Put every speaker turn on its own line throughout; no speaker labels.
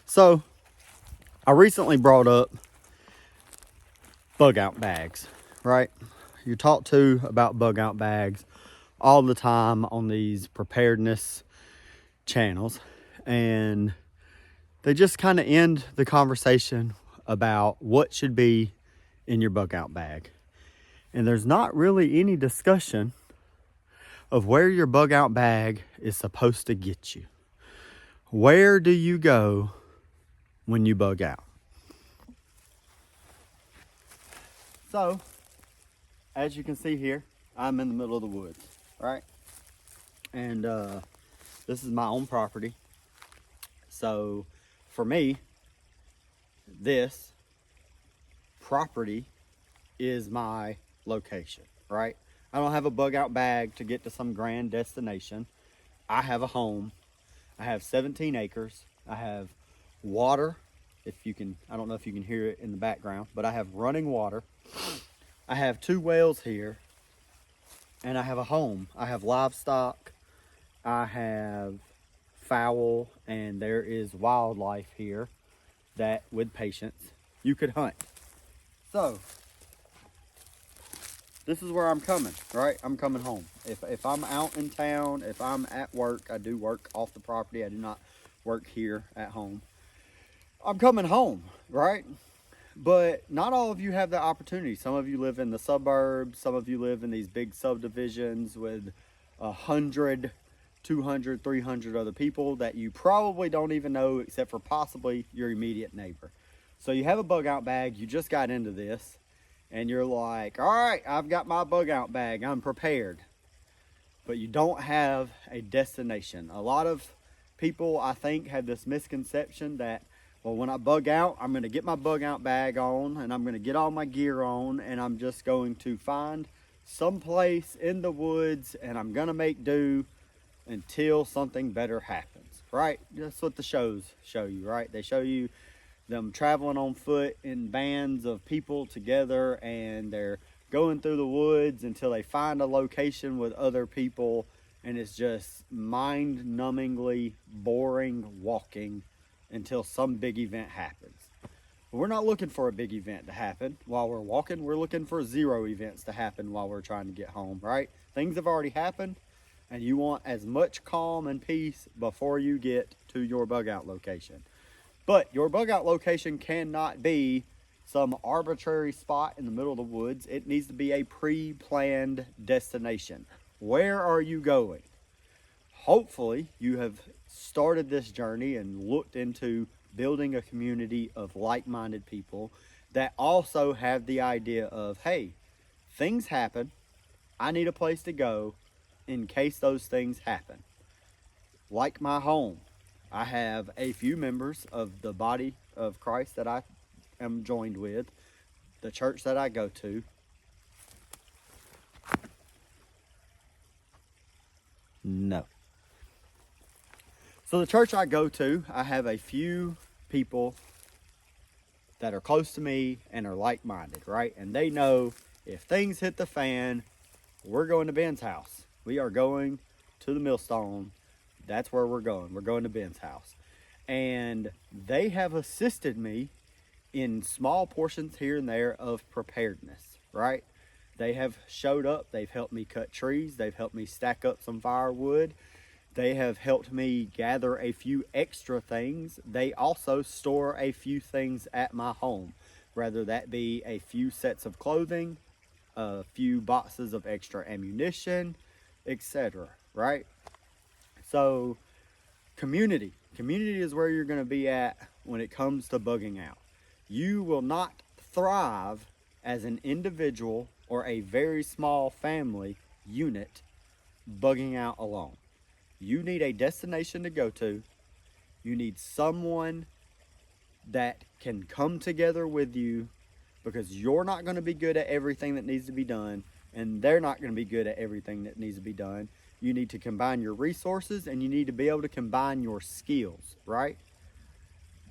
So I recently brought up bug out bags, right? You're taught to about bug out bags all the time on these preparedness channels, and they just kind of end the conversation about what should be in your bug out bag. And there's not really any discussion of where your bug out bag is supposed to get you. Where do you go when you bug out? So, as you can see here, I'm in the middle of the woods, right? And this is my own property. So, for me, this property is my location, right? I don't have a bug out bag to get to some grand destination. I have a home. I have 17 acres. I have water, I don't know if you can hear it in the background, but I have running water. I have 2 wells here, and I have a home. I have livestock. I have fowl, and there is wildlife here that, with patience, you could hunt. So, this is where I'm coming, right? I'm coming home. If I'm out in town, if I'm at work, I do work off the property. I do not work here at home. I'm coming home, right? But not all of you have the opportunity. Some of you live in the suburbs. Some of you live in these big subdivisions with 100, 200, 300 other people that you probably don't even know except for possibly your immediate neighbor. So you have a bug out bag. You just got into this. And you're like, all right, I've got my bug out bag. I'm prepared. But you don't have a destination. A lot of people, I think, have this misconception that, well, when I bug out, I'm going to get my bug out bag on and I'm going to get all my gear on and I'm just going to find some place in the woods and I'm going to make do until something better happens, right? That's what the shows show you, right? They show you them traveling on foot in bands of people together, and they're going through the woods until they find a location with other people, and it's just mind-numbingly boring walking until some big event happens. But we're not looking for a big event to happen while we're walking. We're looking for 0 events to happen while we're trying to get home, right? Things have already happened, and you want as much calm and peace before you get to your bug out location. But your bug out location cannot be some arbitrary spot in the middle of the woods. It needs to be a pre-planned destination. Where are you going? Hopefully you have started this journey and looked into building a community of like-minded people that also have the idea of, hey, things happen. I need a place to go in case those things happen. Like my home. I have a few members of the body of Christ that I am joined with, the church that I go to. No. So the church I go to, I have a few people that are close to me and are like-minded, right? And they know if things hit the fan, we're going to Ben's house. We are going to the Millstone. That's where we're going. We're going to Ben's house. And they have assisted me in small portions here and there of preparedness, right? They have showed up. They've helped me cut trees. They've helped me stack up some firewood. They have helped me gather a few extra things. They also store a few things at my home, whether that be a few sets of clothing, a few boxes of extra ammunition, etc., right? So community is where you're going to be at when it comes to bugging out. You will not thrive as an individual or a very small family unit bugging out alone. You need a destination to go to. You need someone that can come together with you, because you're not going to be good at everything that needs to be done, and they're not going to be good at everything that needs to be done. You need to combine your resources, and you need to be able to combine your skills, right?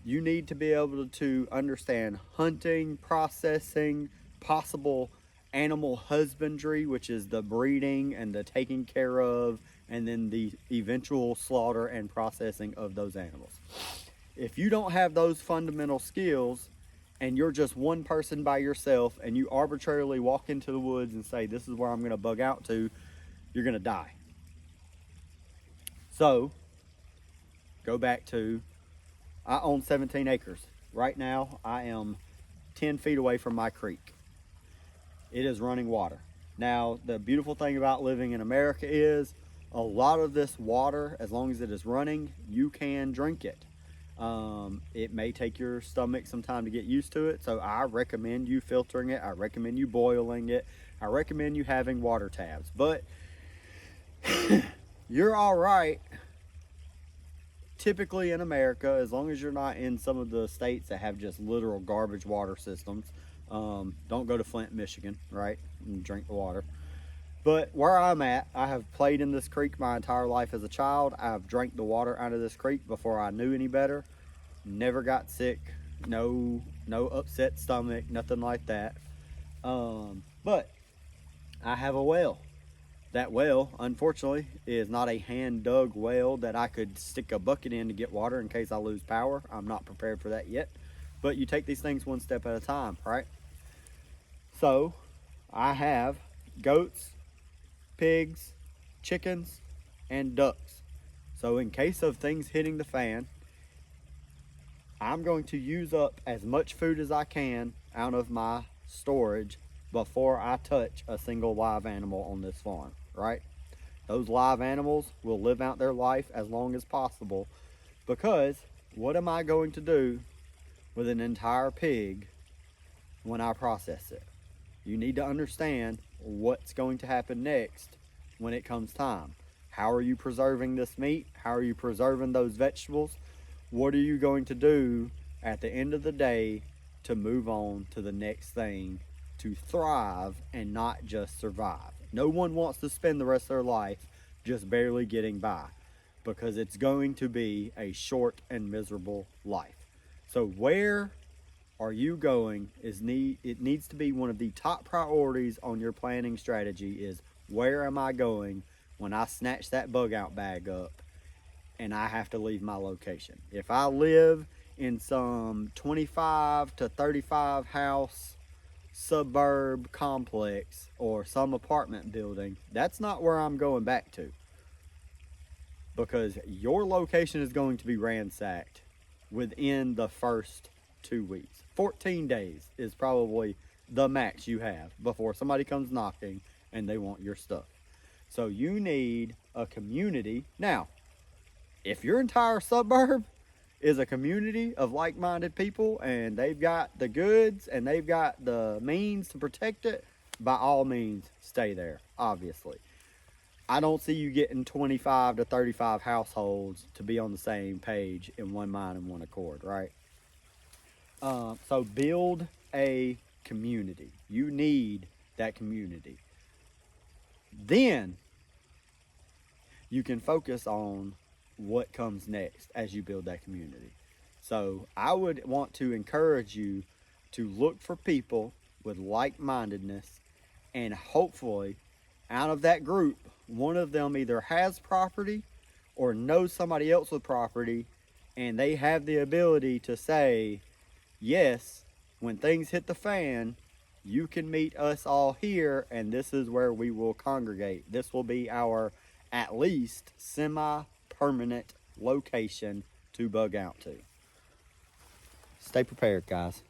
You need to be able to understand hunting, processing, possible animal husbandry, which is the breeding and the taking care of, and then the eventual slaughter and processing of those animals. If you don't have those fundamental skills and you're just one person by yourself and you arbitrarily walk into the woods and say, this is where I'm going to bug out to, you're going to die. So, go back to, I own 17 acres. Right now, I am 10 feet away from my creek. It is running water. Now, the beautiful thing about living in America is a lot of this water, as long as it is running, you can drink it. It may take your stomach some time to get used to it, so I recommend you filtering it. I recommend you boiling it. I recommend you having water tabs. But you're all right typically in America, as long as you're not in some of the states that have just literal garbage water systems. Don't go to Flint, Michigan, right, and drink the water. But where I'm at, I have played in this creek my entire life as a child. I've drank the water out of this creek before I knew any better. Never got sick, no upset stomach, nothing like that. But I have a well. That well, unfortunately, is not a hand-dug well that I could stick a bucket in to get water in case I lose power. I'm not prepared for that yet. But you take these things one step at a time, right? So, I have goats, pigs, chickens, and ducks. So in case of things hitting the fan, I'm going to use up as much food as I can out of my storage before I touch a single live animal on this farm, right? Those live animals will live out their life as long as possible, because what am I going to do with an entire pig when I process it? You need to understand what's going to happen next when it comes time. How are you preserving this meat? How are you preserving those vegetables? What are you going to do at the end of the day to move on to the next thing, to thrive and not just survive? No one wants to spend the rest of their life just barely getting by, because it's going to be a short and miserable life. So where are you going it needs to be one of the top priorities on your planning strategy. Is where am I going when I snatch that bug out bag up and I have to leave my location? If I live in some 25 to 35 house suburb complex or some apartment building, that's not where I'm going back to, because your location is going to be ransacked within the first 2 weeks. 14 days is probably the max you have before somebody comes knocking and they want your stuff. So you need a community. Now, if your entire suburb is a community of like-minded people and they've got the goods and they've got the means to protect it, by all means stay there, obviously. I don't see you getting 25 to 35 households to be on the same page in one mind and one accord, right? So build a community. You need that community. Then you can focus on what comes next as you build that community. So I would want to encourage you to look for people with like-mindedness, and hopefully out of that group, one of them either has property or knows somebody else with property, and they have the ability to say, yes, when things hit the fan, you can meet us all here, and this is where we will congregate. This will be our at least semi-permanent location to bug out to. Stay prepared, guys.